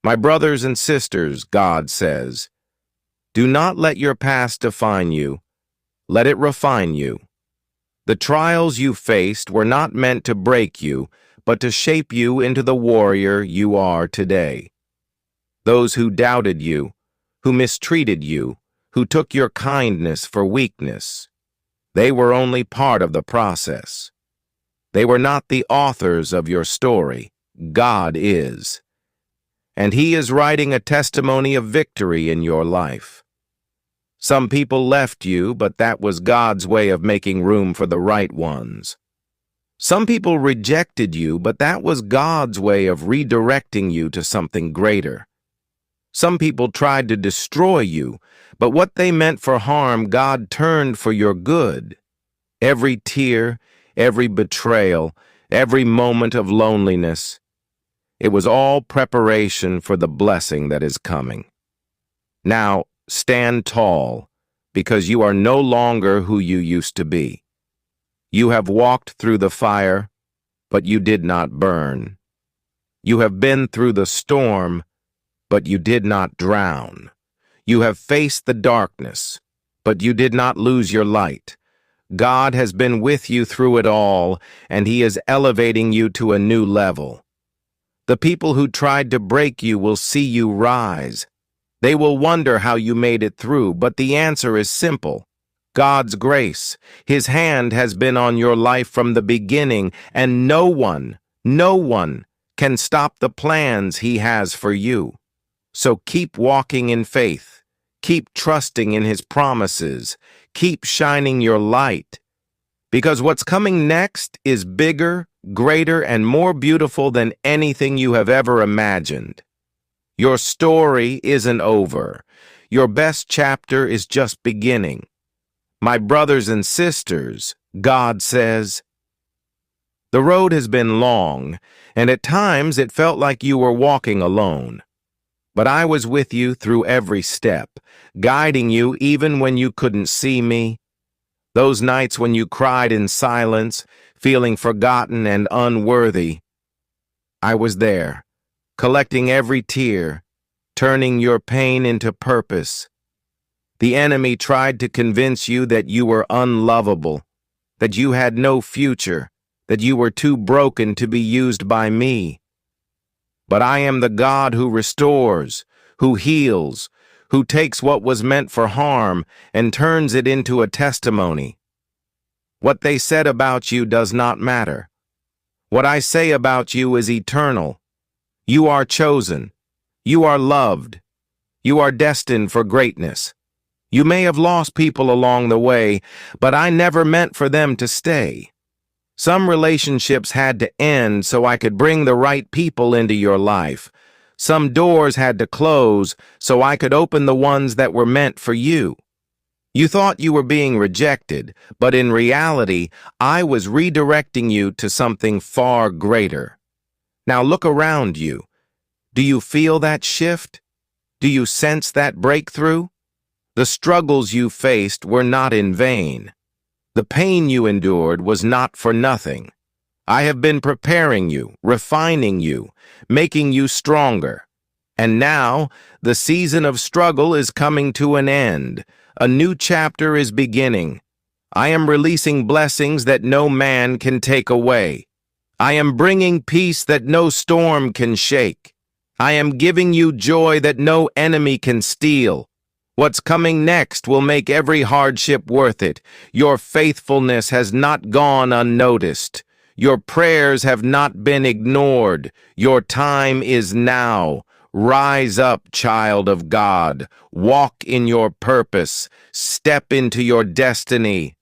My brothers and sisters, God says, do not let your past define you. Let it refine you. The trials you faced were not meant to break you, but to shape you into the warrior you are today. Those who doubted you, who mistreated you, who took your kindness for weakness, they were only part of the process. They were not the authors of your story. God is. And He is writing a testimony of victory in your life. Some people left you, but that was God's way of making room for the right ones. Some people rejected you, but that was God's way of redirecting you to something greater. Some people tried to destroy you, but what they meant for harm, God turned for your good. Every tear, every betrayal, every moment of loneliness, it was all preparation for the blessing that is coming. Now, stand tall, because you are no longer who you used to be. You have walked through the fire, but you did not burn. You have been through the storm, but you did not drown. You have faced the darkness, but you did not lose your light. God has been with you through it all, and He is elevating you to a new level. The people who tried to break you will see you rise. They will wonder how you made it through, but the answer is simple. God's grace. His hand has been on your life from the beginning, and no one can stop the plans He has for you. So keep walking in faith. Keep trusting in His promises. Keep shining your light. Because what's coming next is bigger, greater, and more beautiful than anything you have ever imagined. Your story isn't over. Your best chapter is just beginning. My brothers and sisters, God says, the road has been long, and at times it felt like you were walking alone. But I was with you through every step, guiding you even when you couldn't see me. Those nights when you cried in silence, feeling forgotten and unworthy, I was there, collecting every tear, turning your pain into purpose. The enemy tried to convince you that you were unlovable, that you had no future, that you were too broken to be used by me. But I am the God who restores, who heals, who takes what was meant for harm and turns it into a testimony. What they said about you does not matter. What I say about you is eternal. You are chosen. You are loved. You are destined for greatness. You may have lost people along the way, but I never meant for them to stay. Some relationships had to end so I could bring the right people into your life. Some doors had to close so I could open the ones that were meant for you. You thought you were being rejected, but in reality, I was redirecting you to something far greater. Now look around you. Do you feel that shift? Do you sense that breakthrough? The struggles you faced were not in vain. The pain you endured was not for nothing. I have been preparing you, refining you, making you stronger. And now, the season of struggle is coming to an end. A new chapter is beginning. I am releasing blessings that no man can take away. I am bringing peace that no storm can shake. I am giving you joy that no enemy can steal. What's coming next will make every hardship worth it. Your faithfulness has not gone unnoticed. Your prayers have not been ignored. Your time is now. Rise up, child of God. Walk in your purpose. Step into your destiny.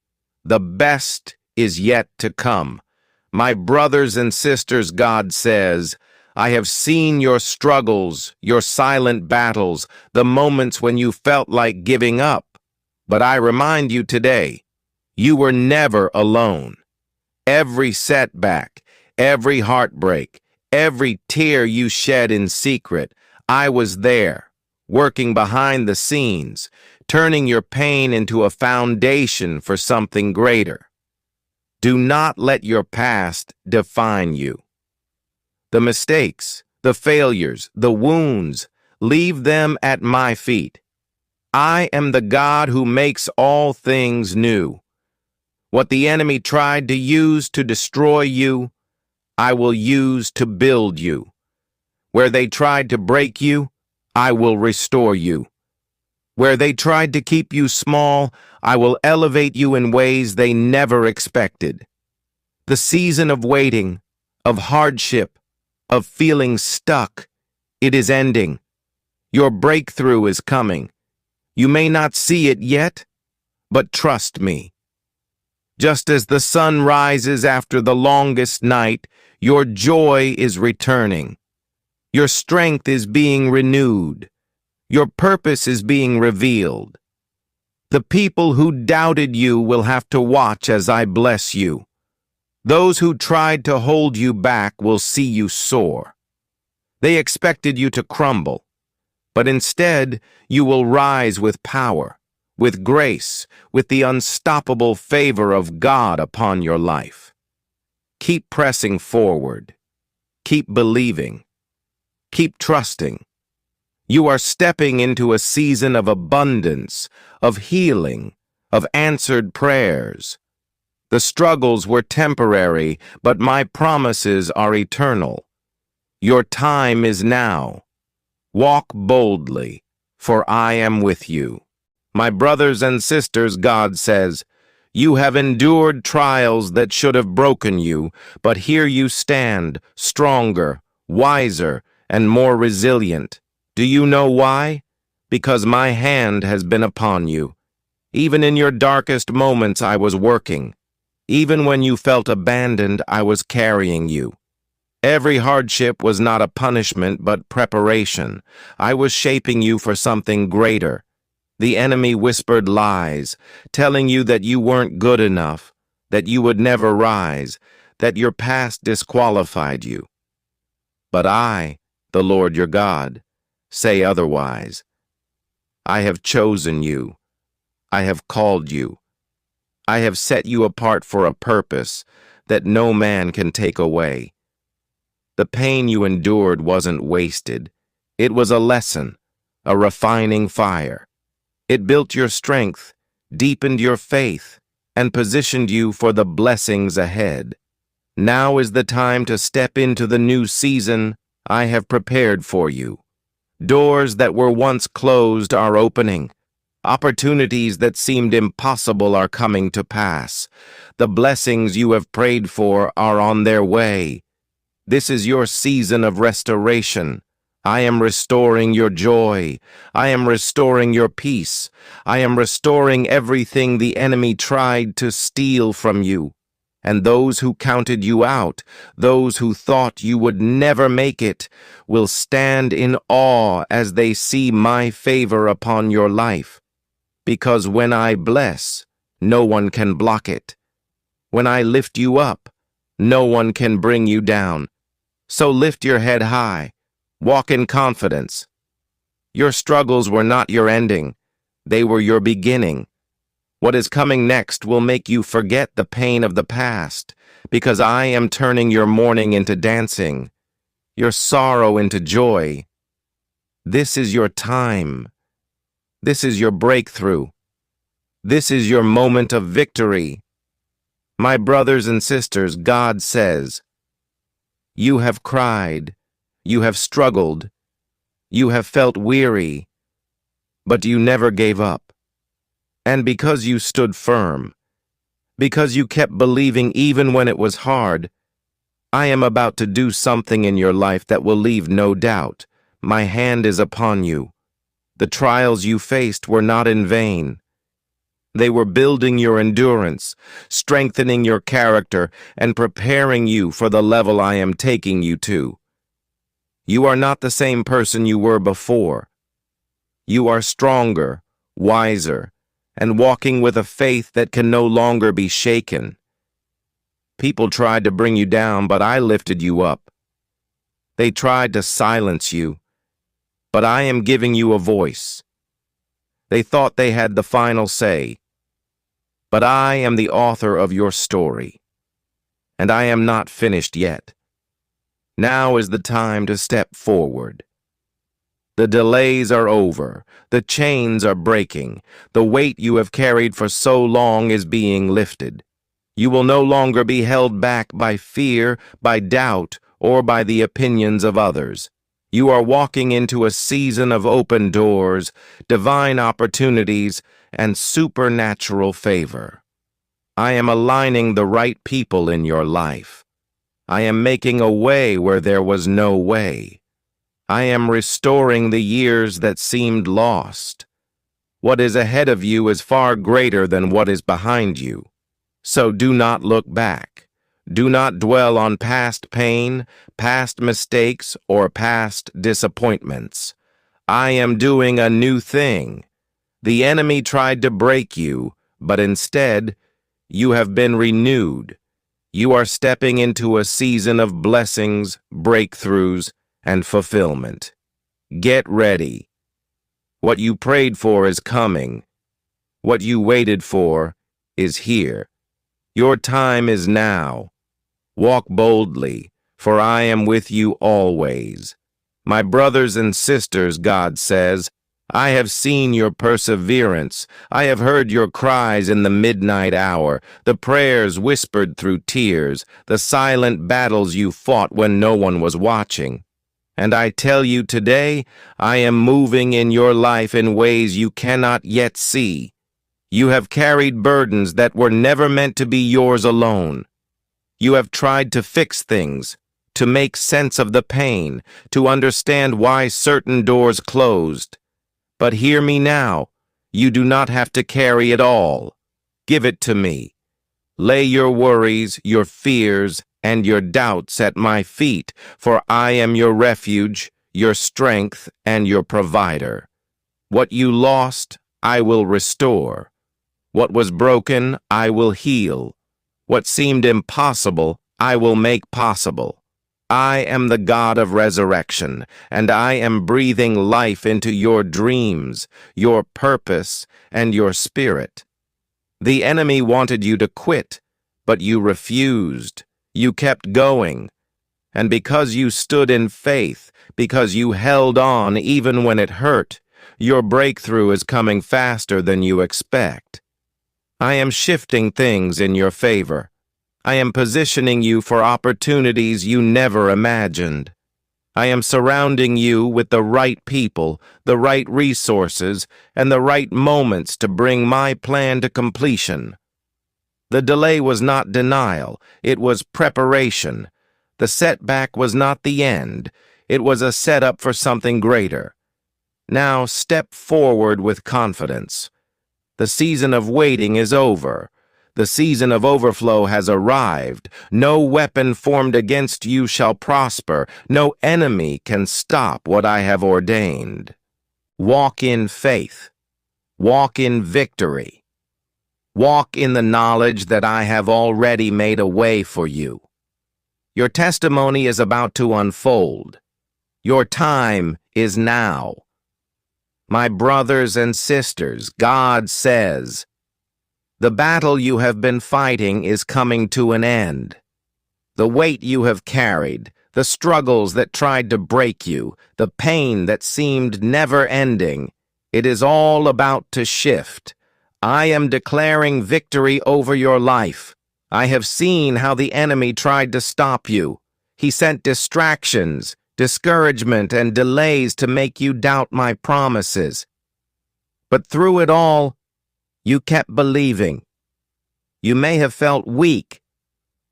The best is yet to come. My brothers and sisters, God says, I have seen your struggles, your silent battles, the moments when you felt like giving up. But I remind you today, you were never alone. Every setback, every heartbreak, every tear you shed in secret, I was there, working behind the scenes, turning your pain into a foundation for something greater. Do not let your past define you. The mistakes, The failures, the wounds, leave them at my feet. I am the God who makes all things new. What the enemy tried to use to destroy you, I will use to build you. Where they tried to break you, I will restore you. Where they tried to keep you small, I will elevate you in ways they never expected. The season of waiting, of hardship, of feeling stuck, it is ending. Your breakthrough is coming. You may not see it yet, but trust me. Just as the sun rises after the longest night, your joy is returning. Your strength is being renewed. Your purpose is being revealed. The people who doubted you will have to watch as I bless you. Those who tried to hold you back will see you soar. They expected you to crumble, but instead you will rise with power, with grace, with the unstoppable favor of God upon your life. Keep pressing forward. Keep believing. Keep trusting. You are stepping into a season of abundance, of healing, of answered prayers. The struggles were temporary, but my promises are eternal. Your time is now. Walk boldly, for I am with you. My brothers and sisters, God says, you have endured trials that should have broken you, but here you stand, stronger, wiser, and more resilient. Do you know why? Because my hand has been upon you. Even in your darkest moments, I was working. Even when you felt abandoned, I was carrying you. Every hardship was not a punishment, but preparation. I was shaping you for something greater. The enemy whispered lies, telling you that you weren't good enough, that you would never rise, that your past disqualified you. But I, the Lord your God, say otherwise. I have chosen you. I have called you. I have set you apart for a purpose that no man can take away. The pain you endured wasn't wasted. It was a lesson, a refining fire. It built your strength, deepened your faith, and positioned you for the blessings ahead. Now is the time to step into the new season I have prepared for you. Doors that were once closed are opening. Opportunities that seemed impossible are coming to pass. The blessings you have prayed for are on their way. This is your season of restoration. I am restoring your joy. I am restoring your peace. I am restoring everything the enemy tried to steal from you. And those who counted you out, those who thought you would never make it, will stand in awe as they see my favor upon your life. Because when I bless, no one can block it. When I lift you up, no one can bring you down. So lift your head high. Walk in confidence. Your struggles were not your ending. They were your beginning. What is coming next will make you forget the pain of the past, because I am turning your mourning into dancing, your sorrow into joy. This is your time. This is your breakthrough. This is your moment of victory. My brothers and sisters, God says, you have cried, you have struggled, you have felt weary, but you never gave up. And because you stood firm, because you kept believing even when it was hard, I am about to do something in your life that will leave no doubt. My hand is upon you. The trials you faced were not in vain. They were building your endurance, strengthening your character, and preparing you for the level I am taking you to. You are not the same person you were before. You are stronger, wiser, and walking with a faith that can no longer be shaken. People tried to bring you down, but I lifted you up. They tried to silence you, but I am giving you a voice. They thought they had the final say, but I am the author of your story, and I am not finished yet. Now is the time to step forward. The delays are over. The chains are breaking. The weight you have carried for so long is being lifted. You will no longer be held back by fear, by doubt, or by the opinions of others. You are walking into a season of open doors, divine opportunities, and supernatural favor. I am aligning the right people in your life. I am making a way where there was no way. I am restoring the years that seemed lost. What is ahead of you is far greater than what is behind you. So do not look back. Do not dwell on past pain, past mistakes, or past disappointments. I am doing a new thing. The enemy tried to break you, but instead, you have been renewed. You are stepping into a season of blessings, breakthroughs, and fulfillment. Get ready. What you prayed for is coming. What you waited for is here. Your time is now. Walk boldly, for I am with you always. My brothers and sisters, God says, I have seen your perseverance. I have heard your cries in the midnight hour, the prayers whispered through tears, the silent battles you fought when no one was watching. And I tell you today, I am moving in your life in ways you cannot yet see. You have carried burdens that were never meant to be yours alone. You have tried to fix things, to make sense of the pain, to understand why certain doors closed. But hear me now, you do not have to carry it all. Give it to me. Lay your worries, your fears, and your doubts at my feet, for I am your refuge, your strength, and your provider. What you lost, I will restore. What was broken, I will heal. What seemed impossible, I will make possible. I am the God of resurrection, and I am breathing life into your dreams, your purpose, and your spirit. The enemy wanted you to quit, but you refused. You kept going. And because you stood in faith, because you held on even when it hurt, your breakthrough is coming faster than you expect. I am shifting things in your favor. I am positioning you for opportunities you never imagined. I am surrounding you with the right people, the right resources, and the right moments to bring my plan to completion. The delay was not denial, it was preparation. The setback was not the end, it was a setup for something greater. Now step forward with confidence. The season of waiting is over. The season of overflow has arrived. No weapon formed against you shall prosper. No enemy can stop what I have ordained. Walk in faith. Walk in victory. Walk in the knowledge that I have already made a way for you. Your testimony is about to unfold. Your time is now. My brothers and sisters, God says, the battle you have been fighting is coming to an end. The weight you have carried, the struggles that tried to break you, the pain that seemed never ending, it is all about to shift. I am declaring victory over your life. I have seen how the enemy tried to stop you. He sent distractions, discouragement, and delays to make you doubt my promises. But through it all, you kept believing. You may have felt weak,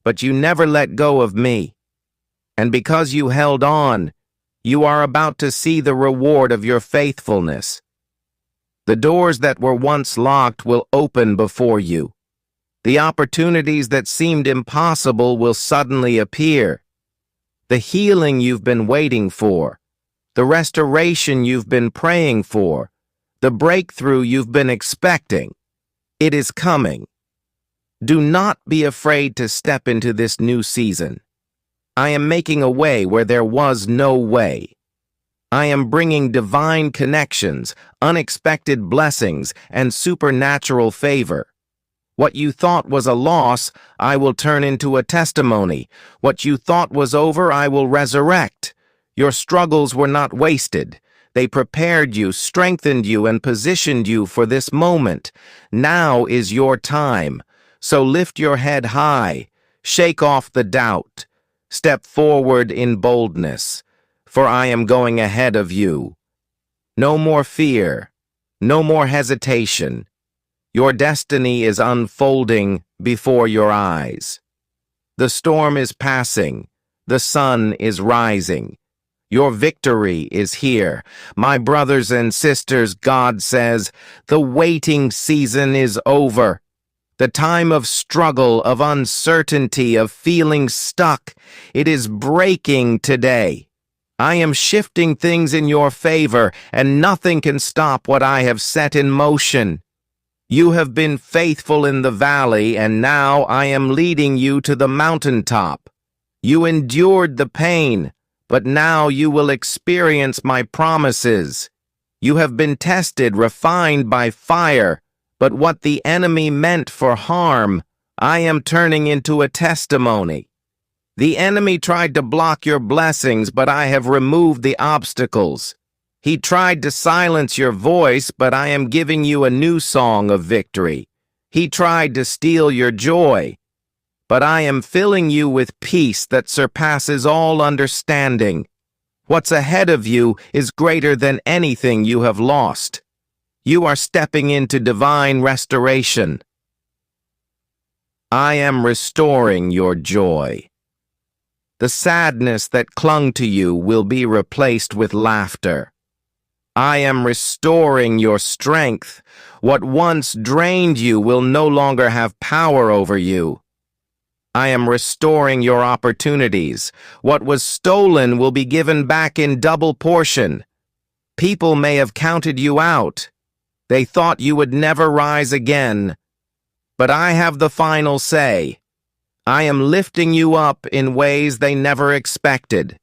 but you never let go of me. And because you held on, you are about to see the reward of your faithfulness. The doors that were once locked will open before you. The opportunities that seemed impossible will suddenly appear. The healing you've been waiting for, the restoration you've been praying for, the breakthrough you've been expecting, it is coming. Do not be afraid to step into this new season. I am making a way where there was no way. I am bringing divine connections, unexpected blessings, and supernatural favor. What you thought was a loss, I will turn into a testimony. What you thought was over, I will resurrect. Your struggles were not wasted. They prepared you, strengthened you, and positioned you for this moment. Now is your time. So lift your head high. Shake off the doubt. Step forward in boldness, for I am going ahead of you. No more fear. No more hesitation. Your destiny is unfolding before your eyes. The storm is passing. The sun is rising. Your victory is here. My brothers and sisters, God says, the waiting season is over. The time of struggle, of uncertainty, of feeling stuck, it is breaking today. I am shifting things in your favor, and nothing can stop what I have set in motion. You have been faithful in the valley, and now I am leading you to the mountaintop. You endured the pain, but now you will experience my promises. You have been tested, refined by fire, but what the enemy meant for harm, I am turning into a testimony. The enemy tried to block your blessings, but I have removed the obstacles. He tried to silence your voice, but I am giving you a new song of victory. He tried to steal your joy, but I am filling you with peace that surpasses all understanding. What's ahead of you is greater than anything you have lost. You are stepping into divine restoration. I am restoring your joy. The sadness that clung to you will be replaced with laughter. I am restoring your strength. What once drained you will no longer have power over you. I am restoring your opportunities. What was stolen will be given back in double portion. People may have counted you out. They thought you would never rise again. But I have the final say. I am lifting you up in ways they never expected.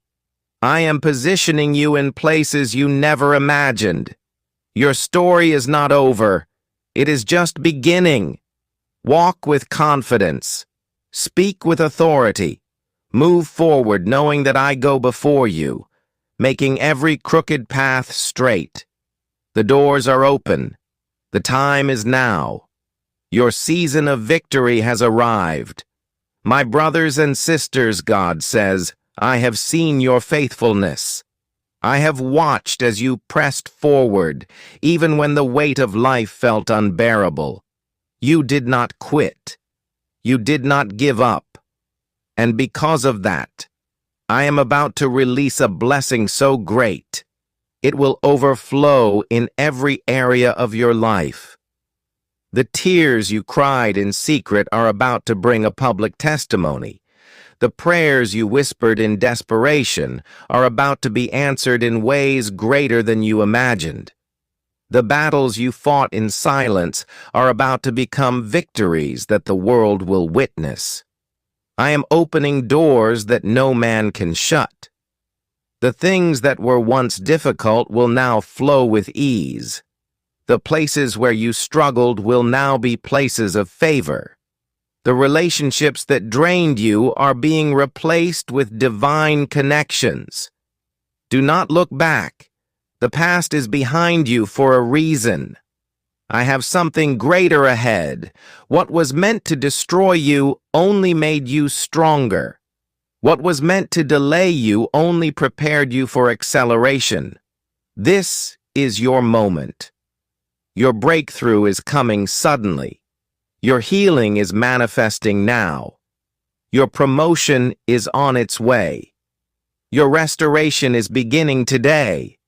I am positioning you in places you never imagined. Your story is not over. It is just beginning. Walk with confidence. Speak with authority. Move forward knowing that I go before you, making every crooked path straight. The doors are open. The time is now. Your season of victory has arrived. My brothers and sisters, God says, I have seen your faithfulness. I have watched as you pressed forward, even when the weight of life felt unbearable. You did not quit. You did not give up. And because of that, I am about to release a blessing so great, it will overflow in every area of your life. The tears you cried in secret are about to bring a public testimony. The prayers you whispered in desperation are about to be answered in ways greater than you imagined. The battles you fought in silence are about to become victories that the world will witness. I am opening doors that no man can shut. The things that were once difficult will now flow with ease. The places where you struggled will now be places of favor. The relationships that drained you are being replaced with divine connections. Do not look back. The past is behind you for a reason. I have something greater ahead. What was meant to destroy you only made you stronger. What was meant to delay you only prepared you for acceleration. This is your moment. Your breakthrough is coming suddenly. Your healing is manifesting now. Your promotion is on its way. Your restoration is beginning today.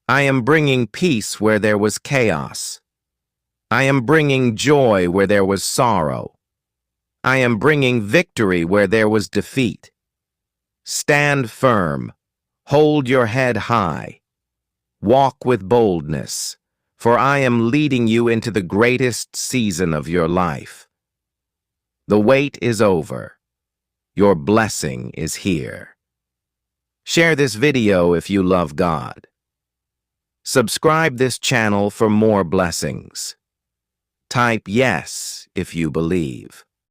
I am bringing peace where there was chaos. I am bringing joy where there was sorrow. I am bringing victory where there was defeat. Stand firm. Hold your head high. Walk with boldness, for I am leading you into the greatest season of your life. The wait is over. Your blessing is here. Share this video if you love God. Subscribe this channel for more blessings. Type yes if you believe.